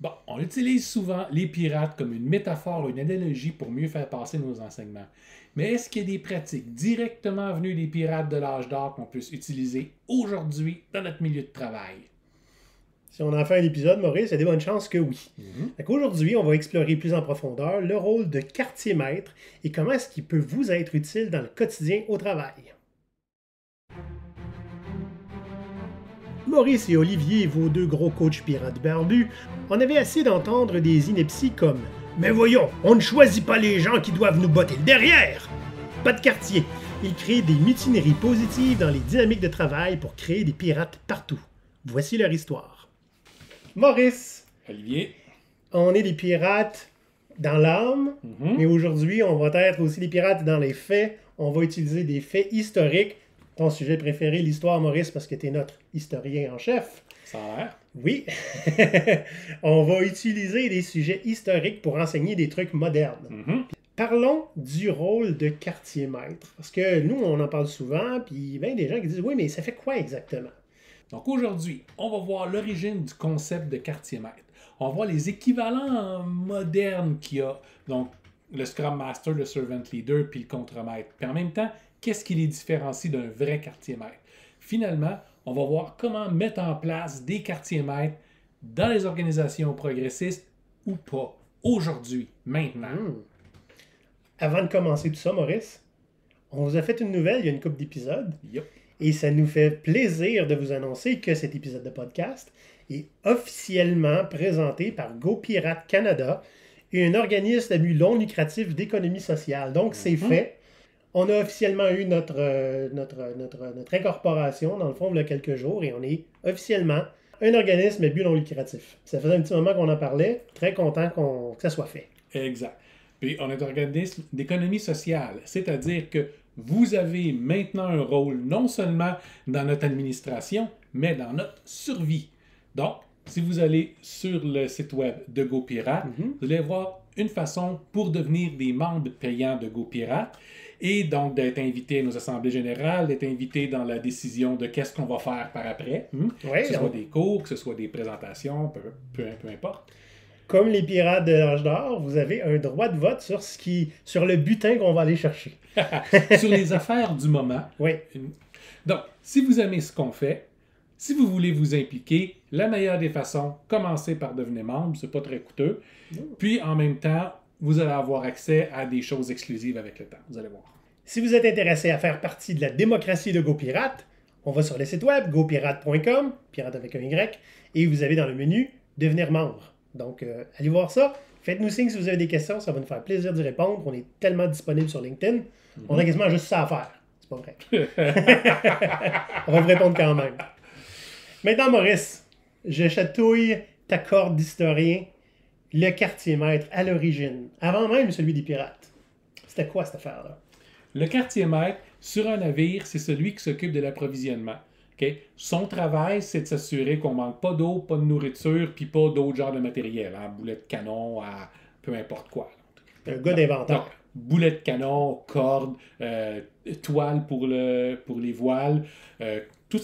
Bon, on utilise souvent les pirates comme une métaphore, une analogie pour mieux faire passer nos enseignements. Mais est-ce qu'il y a des pratiques directement venues des pirates de l'âge d'or qu'on puisse utiliser aujourd'hui dans notre milieu de travail? Si on en fait un épisode, Maurice, il y a des bonnes chances que oui. Aujourd'hui, on va explorer plus en profondeur le rôle de quartier-maître et comment est-ce qu'il peut vous être utile dans le quotidien au travail. Maurice et Olivier, vos deux gros coachs pirates barbus, on avait assez d'entendre des inepties comme Mais voyons, on ne choisit pas les gens qui doivent nous botter le derrière! Pas de quartier. Ils créent des mutineries positives dans les dynamiques de travail pour créer des pirates partout. Voici leur histoire. Maurice, Olivier? on est des pirates dans l'âme, mais aujourd'hui, on va être aussi des pirates dans les faits. On va utiliser des faits historiques. Ton sujet préféré, l'histoire, Maurice, parce que tu es notre historien en chef. Ça a l'air. Oui. On va utiliser des sujets historiques pour enseigner des trucs modernes. Parlons du rôle de quartier-maître. Parce que nous, on en parle souvent, puis il y a bien des gens qui disent Oui, mais ça fait quoi exactement? Donc aujourd'hui, on va voir l'origine du concept de quartier-maître. On va voir les équivalents modernes qu'il y a. Donc, le Scrum Master, le Servant Leader, puis le Contremaître. Puis en même temps, qu'est-ce qui les différencie d'un vrai quartier-maître? Finalement, on va voir comment mettre en place des quartiers-maîtres dans les organisations progressistes ou pas, aujourd'hui, maintenant. Avant de commencer tout ça, Maurice, on vous a fait une nouvelle il y a une couple d'épisodes. Yep. Et ça nous fait plaisir de vous annoncer que cet épisode de podcast est officiellement présenté par GoPirate Canada, un organisme à but non lucratif d'économie sociale. Donc, c'est fait. On a officiellement eu notre incorporation, dans le fond, il y a quelques jours, et on est officiellement un organisme à but non lucratif. Ça faisait un petit moment qu'on en parlait. Très content que ça soit fait. Exact. Puis on est un organisme d'économie sociale, c'est-à-dire que vous avez maintenant un rôle non seulement dans notre administration, mais dans notre survie. Donc, si vous allez sur le site web de GoPirate, vous allez voir une façon pour devenir des membres payants de GoPirate et donc d'être invité à nos assemblées générales, d'être invité dans la décision de qu'est-ce qu'on va faire par après, que ce soit des cours, que ce soit des présentations, peu importe. Comme les pirates de l'âge d'or, vous avez un droit de vote sur le butin qu'on va aller chercher. Sur les affaires du moment. Oui. Donc, si vous aimez ce qu'on fait, si vous voulez vous impliquer, la meilleure des façons, commencez par devenir membre, c'est pas très coûteux. Puis, en même temps, vous allez avoir accès à des choses exclusives avec le temps. Vous allez voir. Si vous êtes intéressé à faire partie de la démocratie de GoPirate, on va sur le site web gopirate.com, pirate avec un Y, et vous avez dans le menu Devenir membre. Donc, allez voir ça. Faites-nous signe si vous avez des questions, ça va nous faire plaisir d'y répondre. On est tellement disponible sur LinkedIn. On a quasiment juste ça à faire. C'est pas vrai. On va vous répondre quand même. Maintenant, Maurice, je chatouille ta corde d'historien, le quartier-maître à l'origine, avant même celui des pirates. C'était quoi cette affaire-là? Le quartier-maître, sur un navire, c'est celui qui s'occupe de l'approvisionnement. Okay? Son travail, c'est de s'assurer qu'on ne manque pas d'eau, pas de nourriture, puis pas d'autres genres de matériel. Hein? Boulet de canon, à peu importe quoi. Un gars d'inventaire. Donc, boulet de canon, corde, toile pour les voiles, tout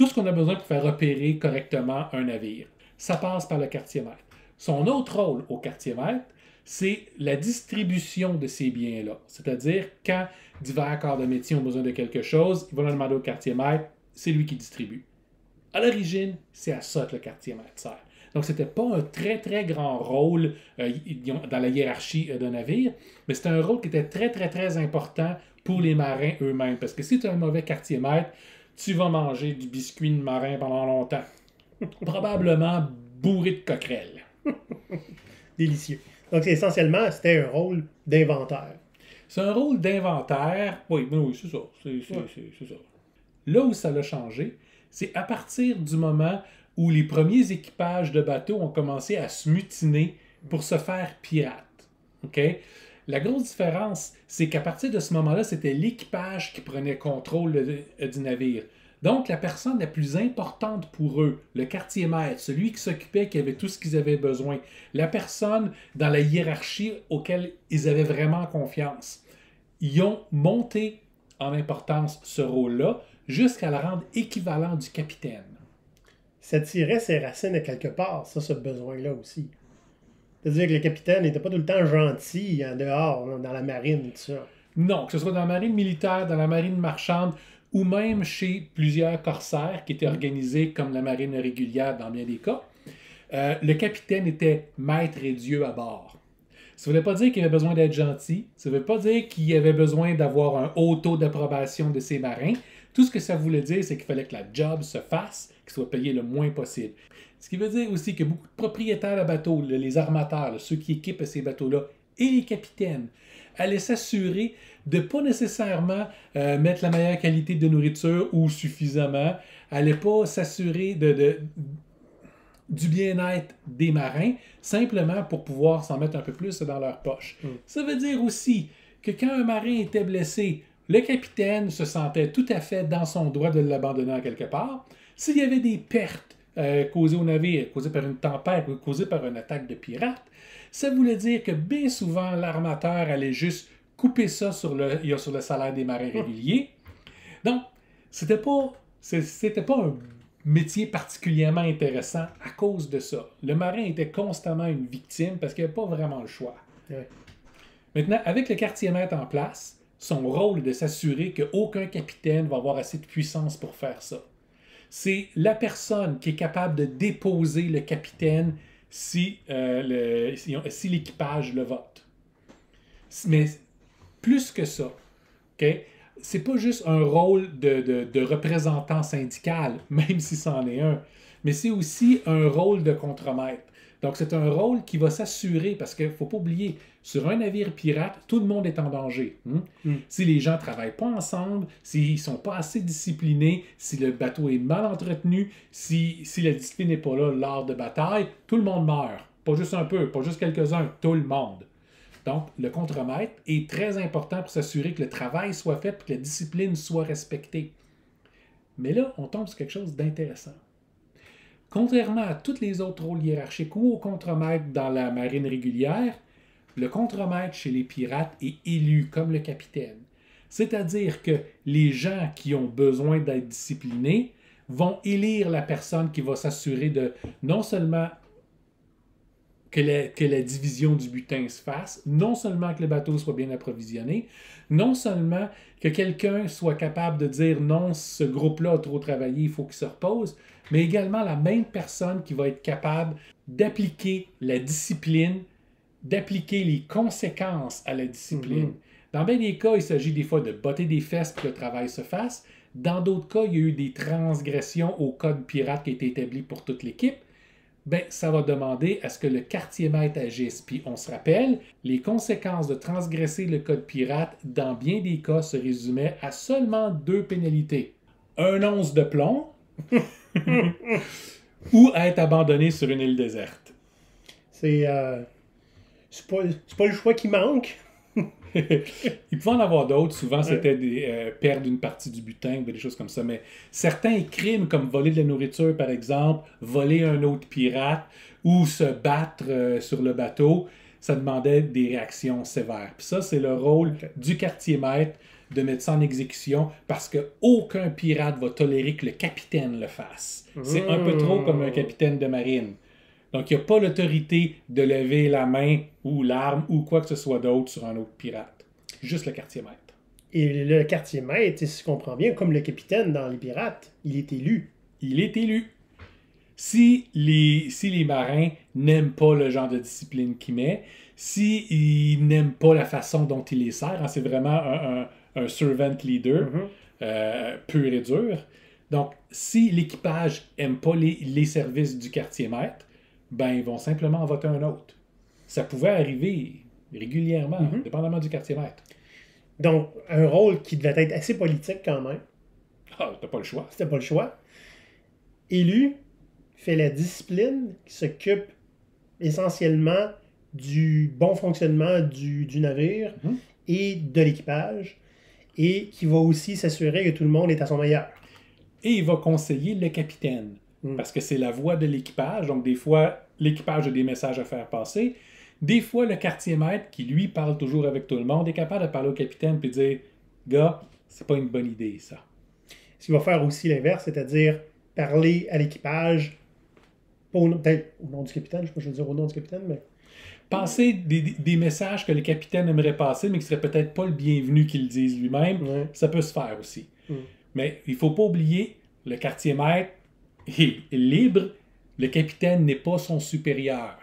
ce qu'on a besoin pour faire opérer correctement un navire. Ça passe par le quartier-maître. Son autre rôle au quartier-maître, c'est la distribution de ces biens-là. C'est-à-dire, quand divers corps de métier ont besoin de quelque chose, ils vont le demander au quartier-maître, c'est lui qui distribue. À l'origine, c'est à ça que le quartier-maître sert. Donc, c'était pas un très, très grand rôle dans la hiérarchie d'un navire, mais c'était un rôle qui était très, très, très important pour les marins eux-mêmes. Parce que si tu as un mauvais quartier-maître, tu vas manger du biscuit de marin pendant longtemps. Probablement bourré de coquerelles. Délicieux. Donc, essentiellement, c'était un rôle d'inventaire. C'est un rôle d'inventaire. Oui, c'est ça. C'est ça. Là où ça l'a changé, c'est à partir du moment où les premiers équipages de bateaux ont commencé à se mutiner pour se faire pirates. Okay? La grosse différence, c'est qu'à partir de ce moment-là, c'était l'équipage qui prenait contrôle du navire. Donc, la personne la plus importante pour eux, le quartier-maître, celui qui s'occupait, qui avait tout ce qu'ils avaient besoin, la personne dans la hiérarchie auquel ils avaient vraiment confiance, ils ont monté en importance ce rôle-là jusqu'à le rendre équivalent du capitaine. Ça tirait ses racines à quelque part, ça, ce besoin-là aussi. C'est-à-dire que le capitaine n'était pas tout le temps gentil en dehors, dans la marine et tout ça. Non, que ce soit dans la marine militaire, dans la marine marchande, ou même chez plusieurs corsaires qui étaient organisés comme la marine régulière dans bien des cas, le capitaine était maître et dieu à bord. Ça ne voulait pas dire qu'il avait besoin d'être gentil, ça ne veut pas dire qu'il avait besoin d'avoir un haut taux d'approbation de ses marins. Tout ce que ça voulait dire, c'est qu'il fallait que la job se fasse, qu'il soit payé le moins possible. Ce qui veut dire aussi que beaucoup de propriétaires de bateaux, les armateurs, ceux qui équipent ces bateaux-là, et les capitaines, allaient s'assurer de ne pas nécessairement mettre la meilleure qualité de nourriture ou suffisamment, allaient pas s'assurer du bien-être des marins, simplement pour pouvoir s'en mettre un peu plus dans leur poche. Ça veut dire aussi que quand un marin était blessé, le capitaine se sentait tout à fait dans son droit de l'abandonner en quelque part. S'il y avait des pertes causées au navire, causées par une tempête ou causées par une attaque de pirates, ça voulait dire que bien souvent, l'armateur allait juste couper ça sur le salaire des marins réguliers. Donc, c'était pas un métier particulièrement intéressant à cause de ça. Le marin était constamment une victime parce qu'il n'y avait pas vraiment le choix. Ouais. Maintenant, avec le quartier-maître en place, son rôle est de s'assurer qu'aucun capitaine va avoir assez de puissance pour faire ça. C'est la personne qui est capable de déposer le capitaine si l'équipage le vote. Mais plus que ça, okay? C'est pas juste un rôle de représentant syndical, même si c'en est un, mais c'est aussi un rôle de contremaître. Donc, c'est un rôle qui va s'assurer, parce qu'il ne faut pas oublier, sur un navire pirate, tout le monde est en danger. Si les gens ne travaillent pas ensemble, s'ils ne sont pas assez disciplinés, si le bateau est mal entretenu, si la discipline n'est pas là lors de bataille, tout le monde meurt. Pas juste un peu, pas juste quelques-uns, tout le monde. Donc, le contremaître est très important pour s'assurer que le travail soit fait et que la discipline soit respectée. Mais là, on tombe sur quelque chose d'intéressant. Contrairement à tous les autres rôles hiérarchiques ou au contremaître dans la marine régulière, le contremaître chez les pirates est élu comme le capitaine. C'est-à-dire que les gens qui ont besoin d'être disciplinés vont élire la personne qui va s'assurer de non seulement que la division du butin se fasse, non seulement que le bateau soit bien approvisionné, non seulement que quelqu'un soit capable de dire non, ce groupe-là a trop travaillé, il faut qu'il se repose, mais également la même personne qui va être capable d'appliquer la discipline, d'appliquer les conséquences à la discipline. Dans bien des cas, il s'agit des fois de botter des fesses pour que le travail se fasse. Dans d'autres cas, il y a eu des transgressions au code pirate qui a été établi pour toute l'équipe. Ben, ça va demander à ce que le quartier-maître agisse. Puis on se rappelle, les conséquences de transgresser le code pirate, dans bien des cas, se résumaient à seulement 2 pénalités. Un once de plomb ou être abandonné sur une île déserte. C'est pas le choix qui manque. Il pouvait en avoir d'autres. Souvent, c'était perdre une partie du butin ou des choses comme ça. Mais certains crimes, comme voler de la nourriture, par exemple, voler un autre pirate ou se battre sur le bateau, ça demandait des réactions sévères. Puis ça, c'est le rôle du quartier-maître de mettre ça en exécution parce qu'aucun pirate va tolérer que le capitaine le fasse. C'est un peu trop comme un capitaine de marine. Donc, il n'y a pas l'autorité de lever la main ou l'arme ou quoi que ce soit d'autre sur un autre pirate. Juste le quartier-maître. Et le quartier-maître, si je comprends bien, comme le capitaine dans les pirates, il est élu. Il est élu. Si les marins n'aiment pas le genre de discipline qu'il met, s'ils n'aiment pas la façon dont il les sert, c'est vraiment un servant leader pur et dur. Donc, si l'équipage n'aime pas les services du quartier-maître, ben, ils vont simplement en voter un autre. Ça pouvait arriver régulièrement, dépendamment du quartier-maître. Donc, un rôle qui devait être assez politique quand même. Ah, t'as pas le choix. C'était pas le choix. Élu, fait la discipline, qui s'occupe essentiellement du bon fonctionnement du navire et de l'équipage, et qui va aussi s'assurer que tout le monde est à son meilleur. Et il va conseiller le capitaine. Parce que c'est la voix de l'équipage. Donc, des fois, l'équipage a des messages à faire passer. Des fois, le quartier-maître, qui lui parle toujours avec tout le monde, est capable de parler au capitaine et dire « Gars, c'est pas une bonne idée, ça. » Ce qui va faire aussi l'inverse, c'est-à-dire parler à l'équipage Peut-être au nom du capitaine, je sais pas, je veux dire au nom du capitaine, mais... Passer des messages que le capitaine aimerait passer, mais qui serait peut-être pas le bienvenu qu'il le dise lui-même, Ouais. ça peut se faire aussi. Mm. Mais il faut pas oublier, le quartier maître est libre, le capitaine n'est pas son supérieur.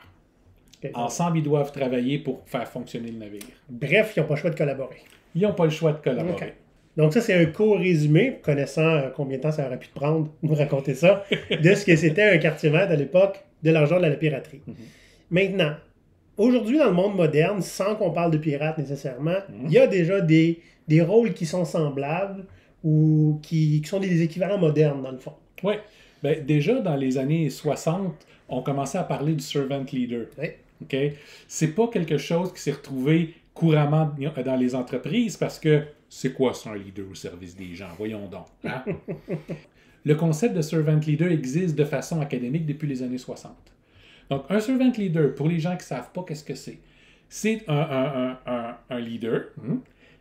Ok. Ensemble, ils doivent travailler pour faire fonctionner le navire. Bref, ils n'ont pas le choix de collaborer. Ils n'ont pas le choix de collaborer. Ok. Donc ça, c'est un court résumé, connaissant combien de temps ça aurait pu te prendre, nous raconter ça, de ce que c'était un quartier maître à l'époque de l'argent de la piraterie. Maintenant, aujourd'hui, dans le monde moderne, sans qu'on parle de pirates nécessairement, il y a déjà des rôles qui sont semblables ou qui sont des équivalents modernes, dans le fond. Oui. Ben, déjà, dans les années 60, on commençait à parler du servant leader. Oui. OK? C'est pas quelque chose qui s'est retrouvé couramment dans les entreprises parce que c'est quoi ça, un leader au service des gens? Voyons donc. Hein? Le concept de servant leader existe de façon académique depuis les années 60. Donc, un servant leader, pour les gens qui ne savent pas qu'est-ce que c'est un leader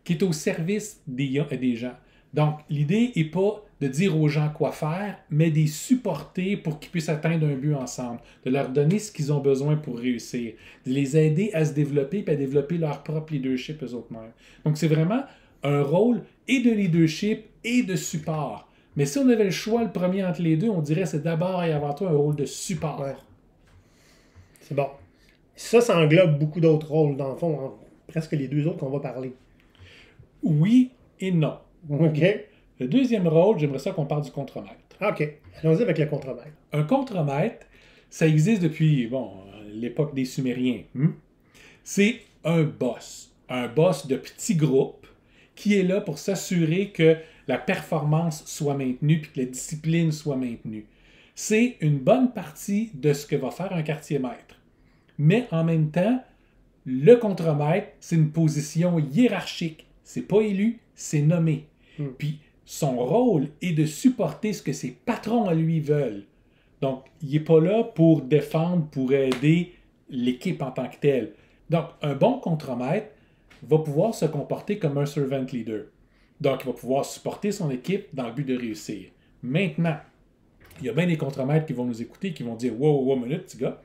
qui est au service des gens. Donc, l'idée n'est pas de dire aux gens quoi faire, mais de les supporter pour qu'ils puissent atteindre un but ensemble, de leur donner ce qu'ils ont besoin pour réussir, de les aider à se développer et à développer leur propre leadership eux-mêmes. Donc, c'est vraiment un rôle et de leadership et de support. Mais si on avait le choix, le premier entre les deux, on dirait que c'est d'abord et avant tout un rôle de support. Ouais. C'est bon. Ça englobe beaucoup d'autres rôles, dans le fond, hein, presque les deux autres qu'on va parler. Oui et non. OK. Le deuxième rôle, j'aimerais ça qu'on parle du contremaître. OK. Allons-y avec le contremaître. Un contremaître, ça existe depuis l'époque des Sumériens. C'est un boss de petits groupes qui est là pour s'assurer que la performance soit maintenue et que la discipline soit maintenue. C'est une bonne partie de ce que va faire un quartier maître. Mais en même temps, le contremaître, c'est une position hiérarchique. C'est pas élu, c'est nommé. Puis son rôle est de supporter ce que ses patrons à lui veulent. Donc, il n'est pas là pour défendre, pour aider l'équipe en tant que telle. Donc, un bon contremaître va pouvoir se comporter comme un servant leader. Donc, il va pouvoir supporter son équipe dans le but de réussir. Maintenant, il y a bien des contremaîtres qui vont nous écouter, qui vont dire « Wow, minute, petit gars.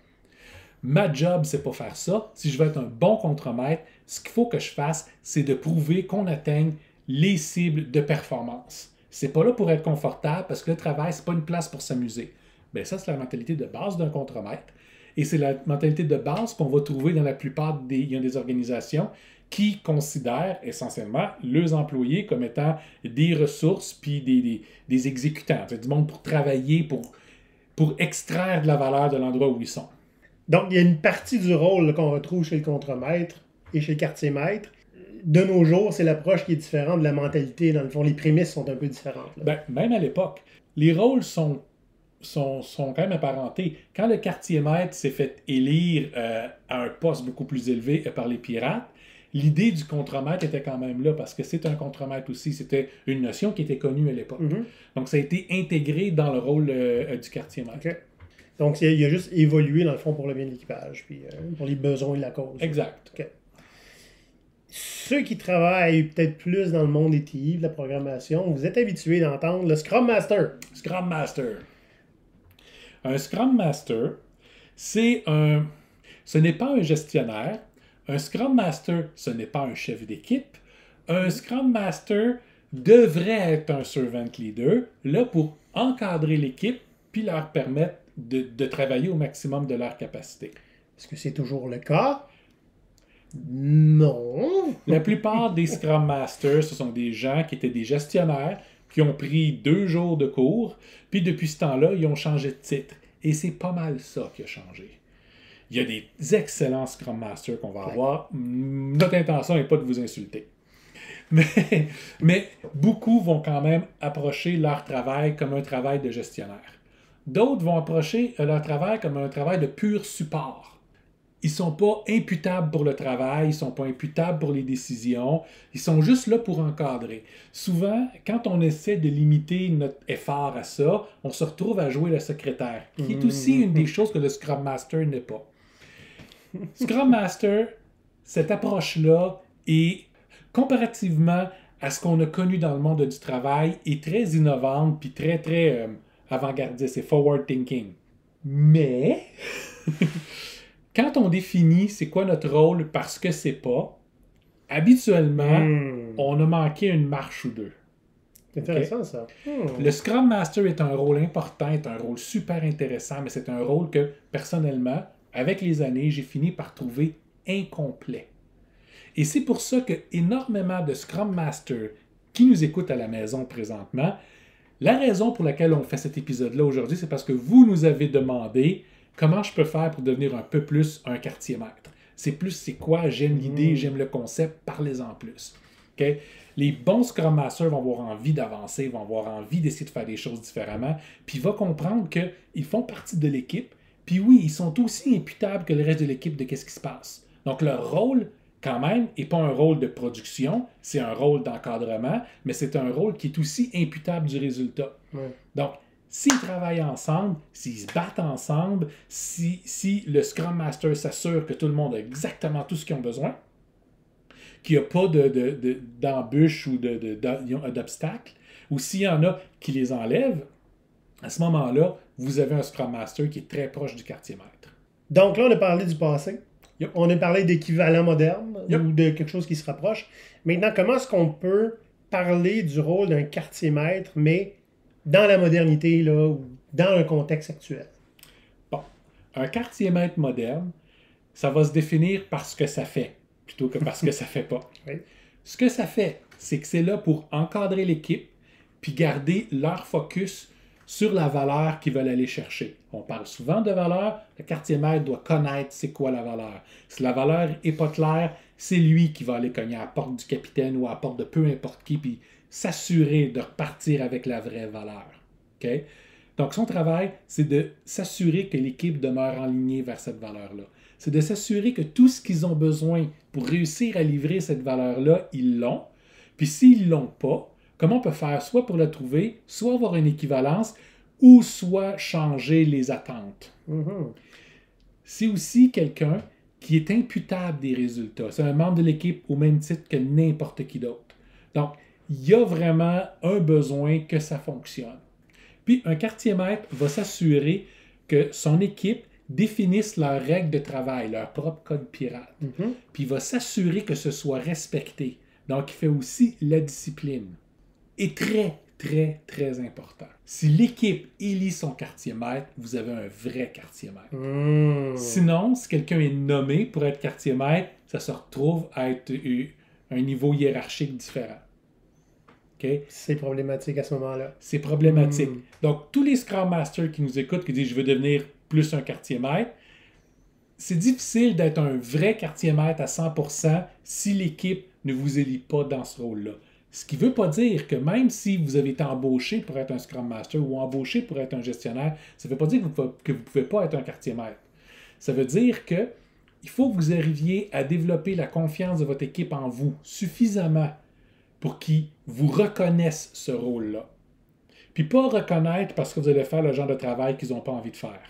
Ma job, c'est pas faire ça. Si je veux être un bon contremaître, ce qu'il faut que je fasse, c'est de prouver qu'on atteigne les cibles de performance. C'est pas là pour être confortable parce que le travail, c'est pas une place pour s'amuser. » Bien, ça, c'est la mentalité de base d'un contremaître. Et c'est la mentalité de base qu'on va trouver dans la plupart des organisations qui considèrent essentiellement leurs employés comme étant des ressources puis des exécutants, du monde pour travailler, pour extraire de la valeur de l'endroit où ils sont. Donc, il y a une partie du rôle là, qu'on retrouve chez le contremaître et chez le quartier-maître. De nos jours, c'est l'approche qui est différente de la mentalité. Dans le fond, les prémices sont un peu différentes. Ben, même à l'époque, les rôles sont quand même apparentés. Quand le quartier-maître s'est fait élire à un poste beaucoup plus élevé par les pirates, l'idée du contremaître était quand même là, parce que c'est un contremaître aussi. C'était une notion qui était connue à l'époque. Donc, ça a été intégré dans le rôle du quartier-maître. Okay. Donc, il a juste évolué, dans le fond, pour le bien de l'équipage, puis pour les besoins de la cause. Exact. Okay. Ceux qui travaillent peut-être plus dans le monde des TI, de la programmation, vous êtes habitués d'entendre le Scrum Master. Scrum Master. Un Scrum Master, ce n'est pas un gestionnaire. Un Scrum Master, ce n'est pas un chef d'équipe. Un Scrum Master devrait être un servant leader, là pour encadrer l'équipe puis leur permettre de travailler au maximum de leur capacité. Est-ce que c'est toujours le cas? Non. La plupart des Scrum Masters, ce sont des gens qui étaient des gestionnaires, qui ont pris 2 jours de cours, puis depuis ce temps-là, ils ont changé de titre. Et c'est pas mal ça qui a changé. Il y a des excellents Scrum Masters qu'on va avoir. Notre intention n'est pas de vous insulter. Mais beaucoup vont quand même approcher leur travail comme un travail de gestionnaire. D'autres vont approcher leur travail comme un travail de pur support. Ils ne sont pas imputables pour le travail, ils ne sont pas imputables pour les décisions, ils sont juste là pour encadrer. Souvent, quand on essaie de limiter notre effort à ça, on se retrouve à jouer le secrétaire, qui est aussi une des choses que le Scrum Master n'est pas. Scrum Master, cette approche-là est, comparativement à ce qu'on a connu dans le monde du travail, est très innovante puis très avant-gardiste, c'est forward thinking. Mais, quand on définit c'est quoi notre rôle parce que c'est pas, habituellement, on a manqué une marche ou deux. C'est intéressant, ça. Le Scrum Master est un rôle important, est un rôle super intéressant, mais c'est un rôle que, personnellement, avec les années, j'ai fini par trouver incomplet. Et c'est pour ça que énormément de Scrum Masters qui nous écoutent à la maison présentement, la raison pour laquelle on fait cet épisode-là aujourd'hui, c'est parce que vous nous avez demandé comment je peux faire pour devenir un peu plus un quartier maître. C'est quoi, j'aime l'idée, j'aime le concept, parlez-en plus. Okay? Les bons Scrum Masters vont avoir envie d'avancer, vont avoir envie d'essayer de faire des choses différemment, puis ils vont comprendre qu'ils font partie de l'équipe, puis oui, ils sont aussi imputables que le reste de l'équipe de qu'est-ce qui se passe. Donc leur rôle, quand même, n'est pas un rôle de production, c'est un rôle d'encadrement, mais c'est un rôle qui est aussi imputable du résultat. Ouais. Donc, s'ils travaillent ensemble, s'ils se battent ensemble, si le Scrum Master s'assure que tout le monde a exactement tout ce qu'ils ont besoin, qu'il n'y a pas d'embûches ou d'obstacles, ou s'il y en a qui les enlèvent, à ce moment-là, vous avez un Scrum Master qui est très proche du quartier maître. Donc là, on a parlé du passé. Yep. On a parlé d'équivalent moderne Yep. ou de quelque chose qui se rapproche. Maintenant, comment est-ce qu'on peut parler du rôle d'un quartier maître, mais dans la modernité, là, ou dans un contexte actuel? Bon, un quartier maître moderne, ça va se définir par ce que ça fait, plutôt que par ce que ça fait pas. Oui. Ce que ça fait, c'est que c'est là pour encadrer l'équipe, puis garder leur focus sur la valeur qu'ils veulent aller chercher. On parle souvent de valeur, le quartier maître doit connaître c'est quoi la valeur. Si la valeur n'est pas claire, c'est lui qui va aller cogner à la porte du capitaine ou à la porte de peu importe qui, puis s'assurer de repartir avec la vraie valeur. Okay? Donc son travail, c'est de s'assurer que l'équipe demeure alignée vers cette valeur-là. C'est de s'assurer que tout ce qu'ils ont besoin pour réussir à livrer cette valeur-là, ils l'ont. Puis s'ils ne l'ont pas, comment on peut faire soit pour la trouver, soit avoir une équivalence, ou soit changer les attentes. Mm-hmm. C'est aussi quelqu'un qui est imputable des résultats. C'est un membre de l'équipe au même titre que n'importe qui d'autre. Donc, il y a vraiment un besoin que ça fonctionne. Puis, un quartier maître va s'assurer que son équipe définisse leurs règles de travail, leur propre code pirate. Mm-hmm. Puis, il va s'assurer que ce soit respecté. Donc, il fait aussi la discipline. Et très, très, très important. Si l'équipe élit son quartier maître, vous avez un vrai quartier maître. Mm. Sinon, si quelqu'un est nommé pour être quartier maître, ça se retrouve à être un niveau hiérarchique différent. Okay? C'est problématique à ce moment-là. C'est problématique. Donc, tous les Scrum Masters qui nous écoutent, qui disent « je veux devenir plus un quartier maître », c'est difficile d'être un vrai quartier maître à 100% si l'équipe ne vous élit pas dans ce rôle-là. Ce qui ne veut pas dire que même si vous avez été embauché pour être un Scrum Master ou embauché pour être un gestionnaire, ça ne veut pas dire que vous ne pouvez pas être un quartier maître. Ça veut dire que il faut que vous arriviez à développer la confiance de votre équipe en vous suffisamment pour qu'ils vous reconnaissent ce rôle-là. Puis pas reconnaître parce que vous allez faire le genre de travail qu'ils n'ont pas envie de faire.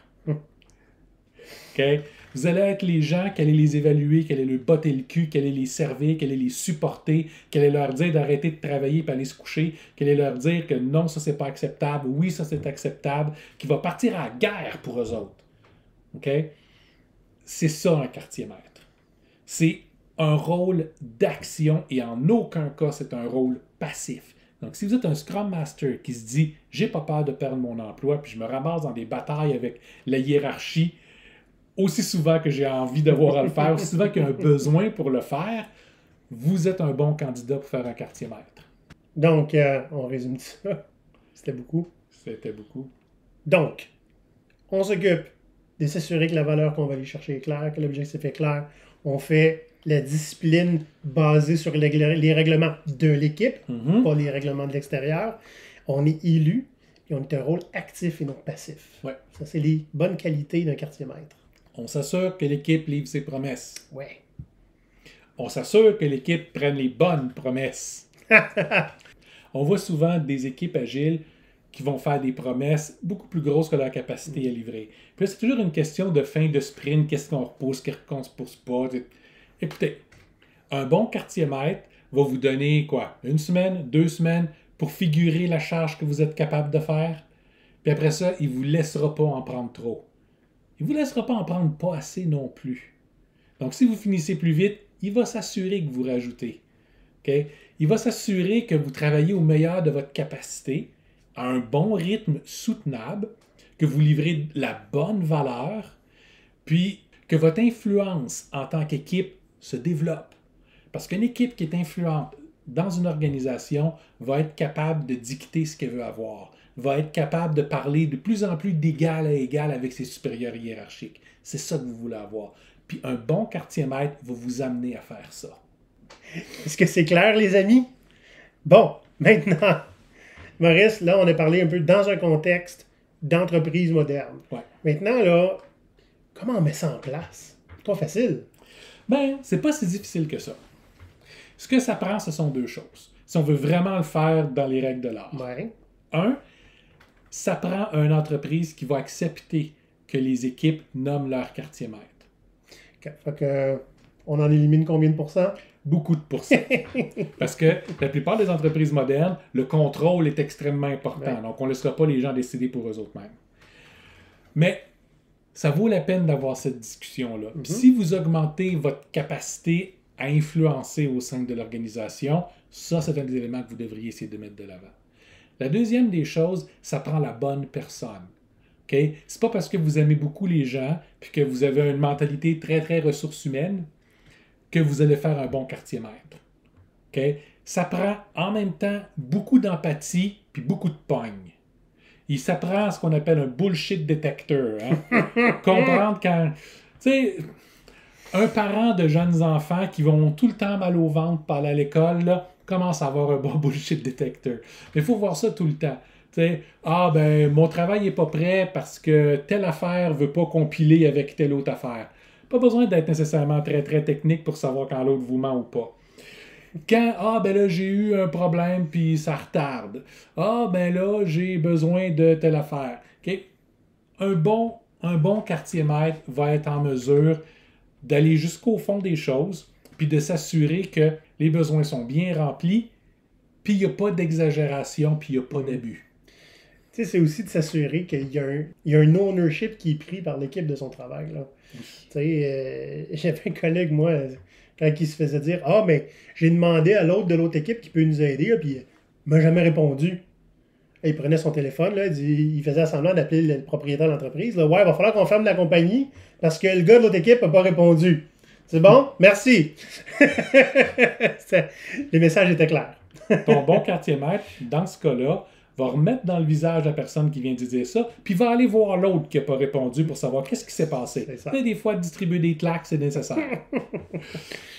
Okay? Vous allez être les gens qui allez les évaluer, qui allez leur botter le cul, qui allez les servir, qui allez les supporter, qui allez leur dire d'arrêter de travailler et aller se coucher, qui allez leur dire que non, ça c'est pas acceptable, oui, ça c'est acceptable, qui va partir à la guerre pour eux autres. Okay? C'est ça un quartier maître. C'est un rôle d'action et en aucun cas c'est un rôle passif. Donc si vous êtes un Scrum Master qui se dit « j'ai pas peur de perdre mon emploi puis je me ramasse dans des batailles avec la hiérarchie aussi souvent que j'ai envie d'avoir à le faire, aussi souvent qu'il y a un besoin pour le faire, vous êtes un bon candidat pour faire un quartier maître. » Donc, on résume ça. C'était beaucoup. C'était beaucoup. Donc, on s'occupe de s'assurer que la valeur qu'on va aller chercher est claire, que l'objectif est clair. On fait la discipline basée sur les règlements de l'équipe, pas les règlements de l'extérieur. On est élu et on est un rôle actif et non passif. Ouais. Ça, c'est les bonnes qualités d'un quartier maître. On s'assure que l'équipe livre ses promesses. Ouais. On s'assure que l'équipe prenne les bonnes promesses. On voit souvent des équipes agiles qui vont faire des promesses beaucoup plus grosses que leur capacité à livrer. Puis là, c'est toujours une question de fin de sprint, qu'est-ce qu'on repousse, qu'est-ce qu'on ne se pousse pas. Écoutez, un bon quartier maître va vous donner quoi? 1 semaine, 2 semaines pour figurer la charge que vous êtes capable de faire. Puis après ça, il ne vous laissera pas en prendre trop. il ne vous laissera pas en prendre pas assez non plus. Donc, si vous finissez plus vite, il va s'assurer que vous rajoutez. Okay? Il va s'assurer que vous travaillez au meilleur de votre capacité, à un bon rythme soutenable, que vous livrez la bonne valeur, puis que votre influence en tant qu'équipe se développe. Parce qu'une équipe qui est influente dans une organisation va être capable de dicter ce qu'elle veut avoir, va être capable de parler de plus en plus d'égal à égal avec ses supérieurs hiérarchiques. C'est ça que vous voulez avoir. Puis un bon quartier-maître va vous amener à faire ça. Est-ce que c'est clair, les amis? Bon, maintenant, Maurice, là, on a parlé un peu dans un contexte d'entreprise moderne. Ouais. Maintenant, là, comment on met ça en place? C'est pas facile. Ben, c'est pas si difficile que ça. Ce que ça prend, ce sont deux choses. Si on veut vraiment le faire dans les règles de l'art. Ouais. Un, ça prend une entreprise qui va accepter que les équipes nomment leur quartier-maître. Fait que, on en élimine combien de pourcents? Beaucoup de pourcents. Parce que la plupart des entreprises modernes, le contrôle est extrêmement important. Ouais. Donc, on ne laissera pas les gens décider pour eux autres mêmes. Mais ça vaut la peine d'avoir cette discussion-là. Puis si vous augmentez votre capacité à influencer au sein de l'organisation, ça, c'est un des éléments que vous devriez essayer de mettre de l'avant. La deuxième des choses, ça prend la bonne personne. Okay? C'est pas parce que vous aimez beaucoup les gens puis que vous avez une mentalité très, très ressources humaines que vous allez faire un bon quartier-maître. Okay? Ça prend en même temps beaucoup d'empathie puis beaucoup de pogne. Il s'apprend ce qu'on appelle un bullshit detector. Hein? Comprendre quand... Tu sais, un parent de jeunes enfants qui vont tout le temps mal au ventre par aller à l'école, là, commence à avoir un bon bullshit detector. Mais il faut voir ça tout le temps. T'sais, ben, mon travail n'est pas prêt parce que telle affaire ne veut pas compiler avec telle autre affaire. Pas besoin d'être nécessairement très, très technique pour savoir quand l'autre vous ment ou pas. Quand, ben là, j'ai eu un problème puis ça retarde. Ben là, j'ai besoin de telle affaire. Okay? Un bon quartier-maître va être en mesure d'aller jusqu'au fond des choses puis de s'assurer que les besoins sont bien remplis puis il n'y a pas d'exagération puis il n'y a pas d'abus. Tu sais, c'est aussi de s'assurer qu'il y a un ownership qui est pris par l'équipe de son travail. Là. Tu sais, j'avais un collègue, moi, quand il se faisait dire « Ah, mais j'ai demandé à l'autre de l'autre équipe qui peut nous aider, là, puis il m'a jamais répondu. » Il prenait son téléphone, là, il faisait semblant d'appeler le propriétaire de l'entreprise. Là, « Ouais, il va falloir qu'on ferme la compagnie parce que le gars de l'autre équipe n'a pas répondu. » C'est bon? Merci! Les messages étaient clairs. Ton bon quartier-maître, dans ce cas-là, va remettre dans le visage la personne qui vient de dire ça, puis va aller voir l'autre qui n'a pas répondu pour savoir qu'est-ce qui s'est passé. Des fois, distribuer des claques, c'est nécessaire.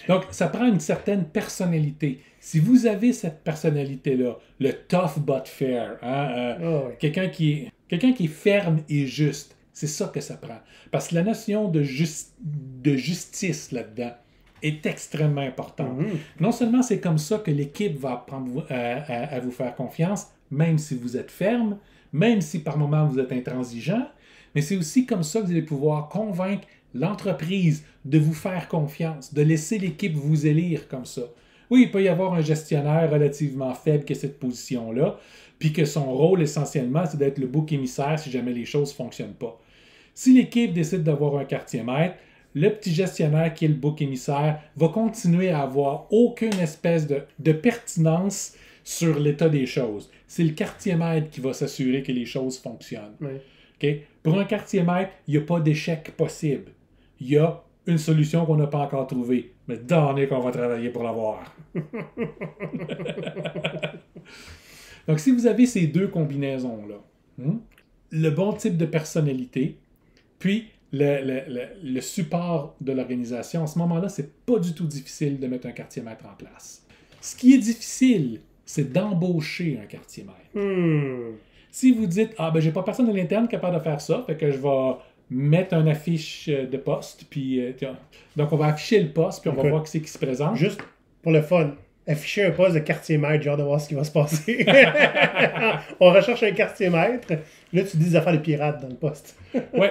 Donc, ça prend une certaine personnalité. Si vous avez cette personnalité-là, le tough but fair, hein, quelqu'un qui est ferme et juste, c'est ça que ça prend. Parce que la notion de justice là-dedans est extrêmement importante. Non seulement c'est comme ça que l'équipe va apprendre à vous faire confiance, même si vous êtes ferme, même si par moments vous êtes intransigeant, mais c'est aussi comme ça que vous allez pouvoir convaincre l'entreprise de vous faire confiance, de laisser l'équipe vous élire comme ça. Oui, il peut y avoir un gestionnaire relativement faible qui a cette position-là, puis que son rôle essentiellement, c'est d'être le bouc émissaire si jamais les choses ne fonctionnent pas. Si l'équipe décide d'avoir un quartier-maître, le petit gestionnaire qui est le bouc émissaire va continuer à avoir aucune espèce de pertinence sur l'état des choses. C'est le quartier-maître qui va s'assurer que les choses fonctionnent. Oui. Okay? Pour un quartier-maître, il n'y a pas d'échec possible. Il y a une solution qu'on n'a pas encore trouvée. Mais donnez qu'on va travailler pour l'avoir. Donc, si vous avez ces deux combinaisons-là, le bon type de personnalité, puis le support de l'organisation, à ce moment-là, c'est pas du tout difficile de mettre un quartier-maître en place. Ce qui est difficile, c'est d'embaucher un quartier-maître. Si vous dites « Ah, ben j'ai pas personne à l'interne capable de faire ça, fait que je vais mettre une affiche de poste, puis donc on va afficher le poste, puis on va voir qui c'est qui se présente. » Juste pour le fun, afficher un poste de quartier-maître, genre de voir ce qui va se passer. On recherche un quartier-maître, là tu dis des affaires de pirates dans le poste. Oui,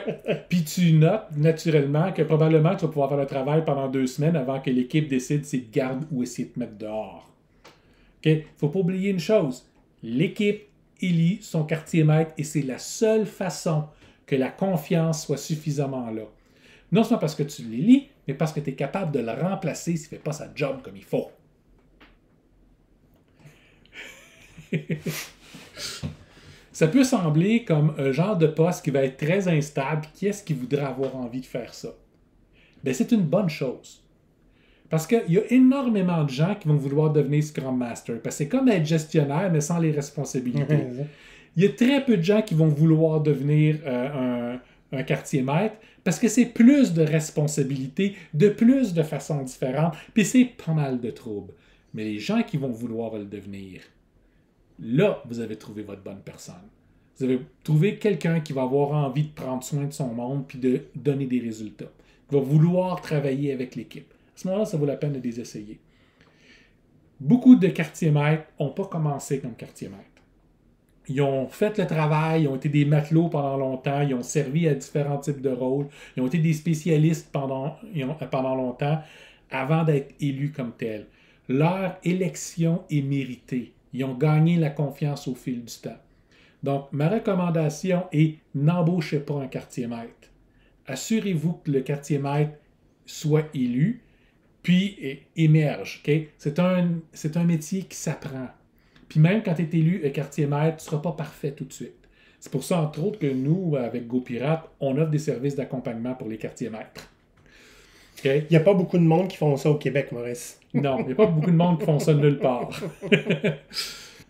puis tu notes naturellement que probablement tu vas pouvoir faire le travail pendant 2 semaines avant que l'équipe décide si te garde ou essayer de te mettre dehors. Il ne faut pas oublier une chose, l'équipe élit son quartier-maître et c'est la seule façon que la confiance soit suffisamment là. Non seulement parce que tu l'élis, mais parce que tu es capable de le remplacer s'il ne fait pas sa job comme il faut. Ça peut sembler comme un genre de poste qui va être très instable. Qui est-ce qui voudrait avoir envie de faire ça? Bien, c'est une bonne chose. Parce qu'il y a énormément de gens qui vont vouloir devenir Scrum Master. Parce que c'est comme être gestionnaire, mais sans les responsabilités. Il y a très peu de gens qui vont vouloir devenir un quartier maître parce que c'est plus de responsabilités, de plus de façons différentes, puis c'est pas mal de troubles. Mais les gens qui vont vouloir le devenir, là, vous avez trouvé votre bonne personne. Vous avez trouvé quelqu'un qui va avoir envie de prendre soin de son monde puis de donner des résultats, qui va vouloir travailler avec l'équipe. À ce moment-là, ça vaut la peine de les essayer. Beaucoup de quartiers maîtres n'ont pas commencé comme quartier maître. Ils ont fait le travail, ils ont été des matelots pendant longtemps, ils ont servi à différents types de rôles, ils ont été des spécialistes pendant longtemps avant d'être élus comme tels. Leur élection est méritée. Ils ont gagné la confiance au fil du temps. Donc, ma recommandation est n'embauchez pas un quartier maître. Assurez-vous que le quartier maître soit élu, puis émerge. Okay? C'est un métier qui s'apprend. Puis même quand tu es élu quartier maître, tu ne seras pas parfait tout de suite. C'est pour ça, entre autres, que nous, avec GoPirate, on offre des services d'accompagnement pour les quartiers maîtres. Okay? Il n'y a pas beaucoup de monde qui font ça au Québec, Maurice. Non, il n'y a pas beaucoup de monde qui font ça nulle part.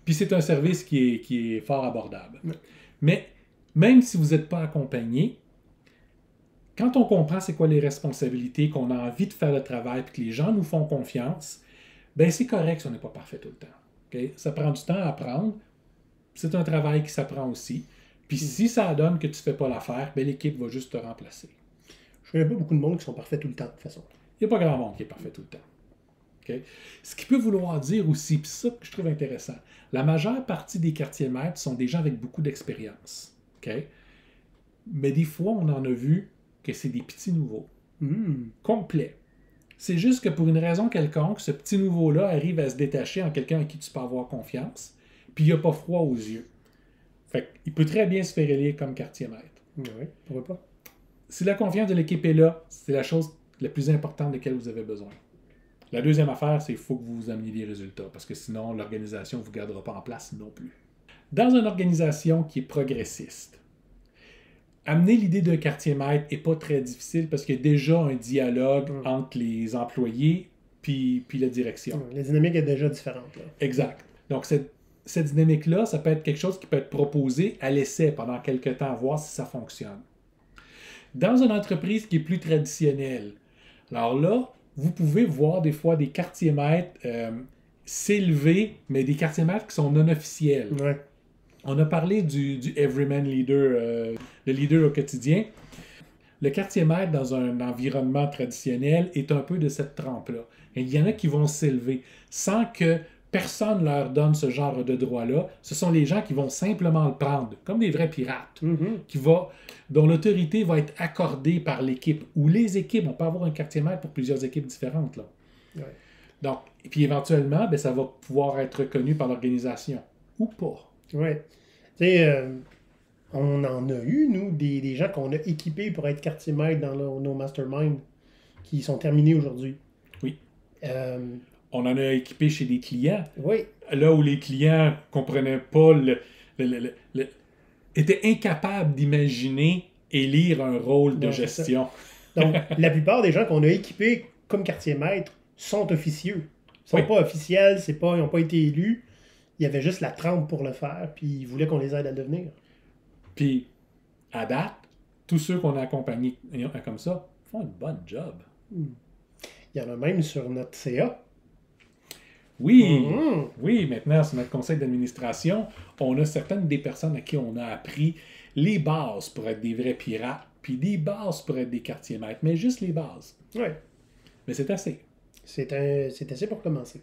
Puis c'est un service qui est fort abordable. Mais même si vous n'êtes pas accompagné, quand on comprend c'est quoi les responsabilités, qu'on a envie de faire le travail, puis que les gens nous font confiance, ben c'est correct si on n'est pas parfait tout le temps. Okay? Ça prend du temps à apprendre. C'est un travail qui s'apprend aussi. Puis si ça donne que tu ne fais pas l'affaire, ben l'équipe va juste te remplacer. Je connais pas beaucoup de monde qui sont parfaits tout le temps, de toute façon. Il n'y a pas grand monde qui est parfait tout le temps. Okay? Ce qui peut vouloir dire aussi, puis c'est ça que je trouve intéressant, la majeure partie des quartiers maîtres sont des gens avec beaucoup d'expérience. Okay? Mais des fois, on en a vu que c'est des petits nouveaux. Complets. C'est juste que pour une raison quelconque, ce petit nouveau-là arrive à se détacher en quelqu'un à qui tu peux avoir confiance, puis il n'a pas froid aux yeux. Fait qu'il peut très bien se faire élire comme quartier maître. Oui, pourquoi pas? Si la confiance de l'équipe est là, c'est la chose la plus importante de laquelle vous avez besoin. La deuxième affaire, c'est qu'il faut que vous ameniez des résultats, parce que sinon, l'organisation ne vous gardera pas en place non plus. Dans une organisation qui est progressiste, amener l'idée d'un quartier maître n'est pas très difficile parce qu'il y a déjà un dialogue entre les employés puis la direction. La dynamique est déjà différente. Là. Exact. Donc, cette dynamique-là, ça peut être quelque chose qui peut être proposé à l'essai pendant quelques temps, voir si ça fonctionne. Dans une entreprise qui est plus traditionnelle, alors là, vous pouvez voir des fois des quartiers maîtres s'élever, mais des quartiers maîtres qui sont non officiels. Ouais. On a parlé du everyman leader, le leader au quotidien. Le quartier maître dans un environnement traditionnel est un peu de cette trempe-là. Et il y en a qui vont s'élever sans que personne leur donne ce genre de droit-là. Ce sont les gens qui vont simplement le prendre, comme des vrais pirates, dont l'autorité va être accordée par l'équipe, ou les équipes. On peut avoir un quartier maître pour plusieurs équipes différentes. Là. Ouais. Donc, et puis éventuellement, ben, ça va pouvoir être reconnu par l'organisation. Ou pas. Oui. Tu sais, on en a eu, nous, des gens qu'on a équipés pour être quartier maître dans nos masterminds qui sont terminés aujourd'hui. Oui. On en a équipé chez des clients. Oui. Là où les clients ne comprenaient pas, étaient incapables d'imaginer élire un rôle de gestion. Donc, la plupart des gens qu'on a équipés comme quartier maître sont officieux. Ils ne sont pas officiels, ils n'ont pas été élus. Il y avait juste la trempe pour le faire, puis ils voulaient qu'on les aide à le devenir. Puis, à date, tous ceux qu'on a accompagnés comme ça font une bonne job. Il y en a même sur notre CA. Oui, oui, maintenant, sur notre conseil d'administration, on a certaines des personnes à qui on a appris les bases pour être des vrais pirates, puis des bases pour être des quartiers maîtres, mais juste les bases. Oui. Mais c'est assez. C'est assez pour commencer.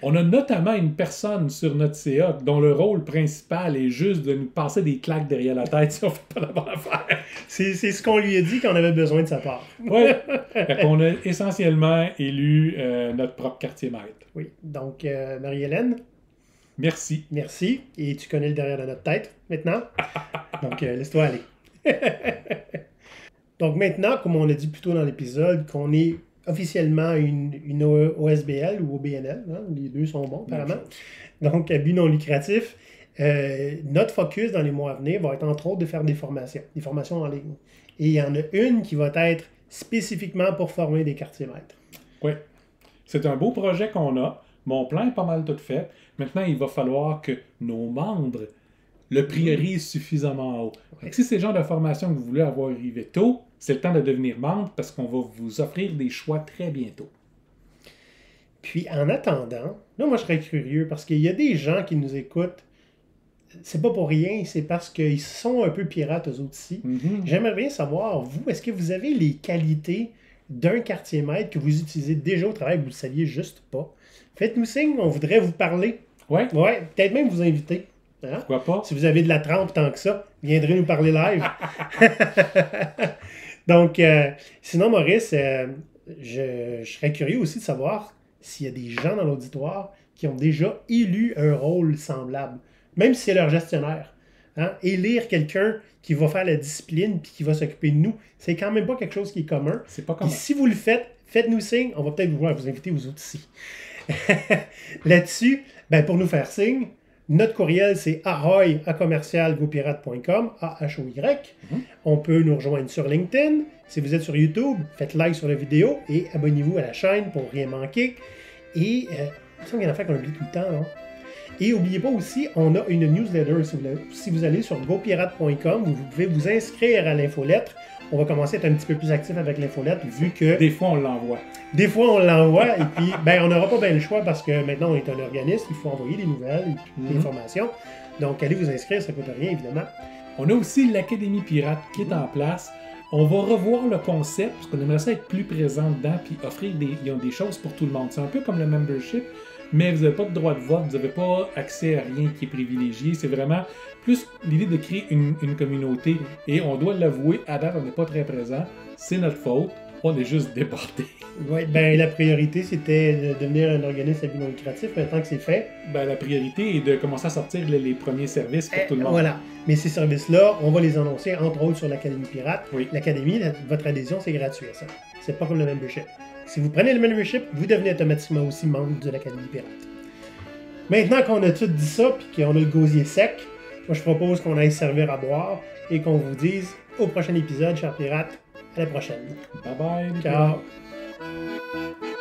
On a notamment une personne sur notre CA dont le rôle principal est juste de nous passer des claques derrière la tête si on ne fait pas la bonne affaire. C'est ce qu'on lui a dit qu'on avait besoin de sa part. Oui. On a essentiellement élu notre propre quartier maître. Oui. Donc, Marie-Hélène. Merci. Merci. Et tu connais le derrière de notre tête maintenant. Donc, laisse-toi aller. Donc maintenant, comme on l'a dit plus tôt dans l'épisode, qu'on est officiellement une OSBL ou OBNL, hein, les deux sont bons apparemment, donc à but non lucratif, notre focus dans les mois à venir va être entre autres de faire des formations en ligne. Et il y en a une qui va être spécifiquement pour former des quartiers maîtres. Oui. C'est un beau projet qu'on a. Mon plan est pas mal tout fait. Maintenant, il va falloir que nos membres le priorisent suffisamment haut. Oui. Si c'est le genre de formation que vous voulez avoir arrivé tôt, c'est le temps de devenir membre parce qu'on va vous offrir des choix très bientôt. Puis en attendant, là moi je serais curieux parce qu'il y a des gens qui nous écoutent, c'est pas pour rien, c'est parce qu'ils sont un peu pirates eux autres ici. J'aimerais bien savoir, vous, est-ce que vous avez les qualités d'un quartier maître que vous utilisez déjà au travail, que vous ne le saviez juste pas? Faites-nous signe, on voudrait vous parler. Ouais. Ouais, peut-être même vous inviter. Hein? Pourquoi pas? Si vous avez de la trempe tant que ça, viendrez nous parler live. Donc, sinon, Maurice, je serais curieux aussi de savoir s'il y a des gens dans l'auditoire qui ont déjà élu un rôle semblable, même si c'est leur gestionnaire. Hein? Élire quelqu'un qui va faire la discipline puis qui va s'occuper de nous, c'est quand même pas quelque chose qui est commun. C'est pas commun. Et si vous le faites, faites-nous signe, on va peut-être vous inviter aux autres ici. Là-dessus, ben, pour nous faire signe, notre courriel, c'est ahoy@gopirate.com, A-H-O-Y. On peut nous rejoindre sur LinkedIn. Si vous êtes sur YouTube, faites like sur la vidéo et abonnez-vous à la chaîne pour rien manquer. Et il me semble qu'il y en a fait qu'on oublie tout le temps, non? Et n'oubliez pas aussi, on a une newsletter. Si vous allez sur gopirate.com, vous pouvez vous inscrire à l'infolettre. On va commencer à être un petit peu plus actif avec l'infolettre vu que... Des fois, on l'envoie. Des fois, on l'envoie et puis ben, on n'aura pas bien le choix parce que maintenant, on est un organisme. Il faut envoyer des nouvelles et des informations. Donc, allez vous inscrire, ça ne coûte rien, évidemment. On a aussi l'Académie Pirate qui est en place. On va revoir le concept parce qu'on aimerait ça être plus présent dedans puis offrir des choses pour tout le monde. C'est un peu comme le membership, mais vous n'avez pas de droit de vote, vous n'avez pas accès à rien qui est privilégié. C'est vraiment plus l'idée de créer une communauté. Et on doit l'avouer, à date, on n'est pas très présent. C'est notre faute. On est juste déporté. Oui, ben la priorité, c'était de devenir un organisme à but non lucratif. Maintenant que c'est fait... Ben, la priorité est de commencer à sortir les premiers services pour tout le monde. Voilà. Mais ces services-là, on va les annoncer, entre autres, sur l'Académie Pirate. Oui. L'Académie, votre adhésion, c'est gratuit, ça. C'est pas comme le membership. Si vous prenez le membership, vous devenez automatiquement aussi membre de l'Académie Pirate. Maintenant qu'on a tout dit ça, puis qu'on a le gosier sec, moi je propose qu'on aille servir à boire et qu'on vous dise au prochain épisode, chers pirates, à la prochaine. Bye bye. Ciao. Nicolas.